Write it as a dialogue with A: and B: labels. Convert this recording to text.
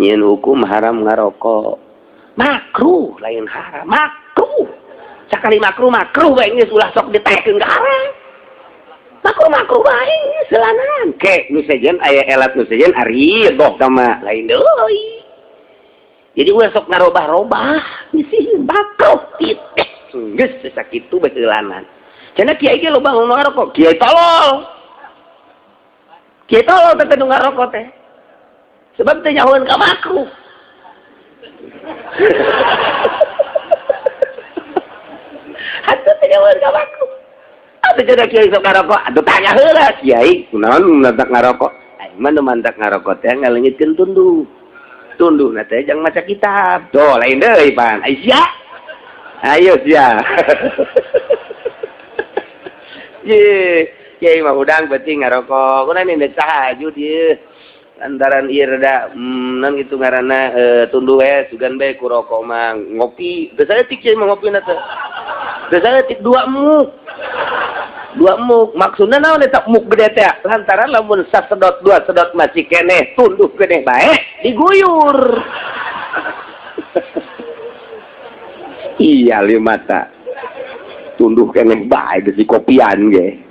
A: nyin hukum haram ngarokok makruh lain haram makruh sakali makruh bae geus ulah sok ditekeun ka haram makruh bae selanan ke nu sejen aya elat nu sejen ari boh sama lain deui jadi ulah sok ngarobah-robah sih makruh titik geus sakitu bae selanan cenah kiai ge loba ngomong ngarokok kiai tolol teh nu ngarokok teh sebab teh nyahoeun ka makruh atuh teh nyahoeun ka makruh atuh cenah kiai sok ngarokok atuh tanya heula kiai kunaon mantak ngarokok aing mah nu mantak ngarokok teh ngaleungitkeun tunduh na teh jang maca kitab tuh lain deui pan sia ayo sia ye kiai mah udang penting ngarokok kunaon ini tahajud ieu antaran ieu rada non gitu ngaranna tunduh we sugan bae ku rokok mah ngopi teu saeutik kiai mah ngopina teh teu saeutik dua muk maksudna naon eta muk gede teh lantaran lamun sasedot dua sedot masih keneh tunduh keneh bae diguyur iya lieu mata tunduh keneh bae geus dikopian ge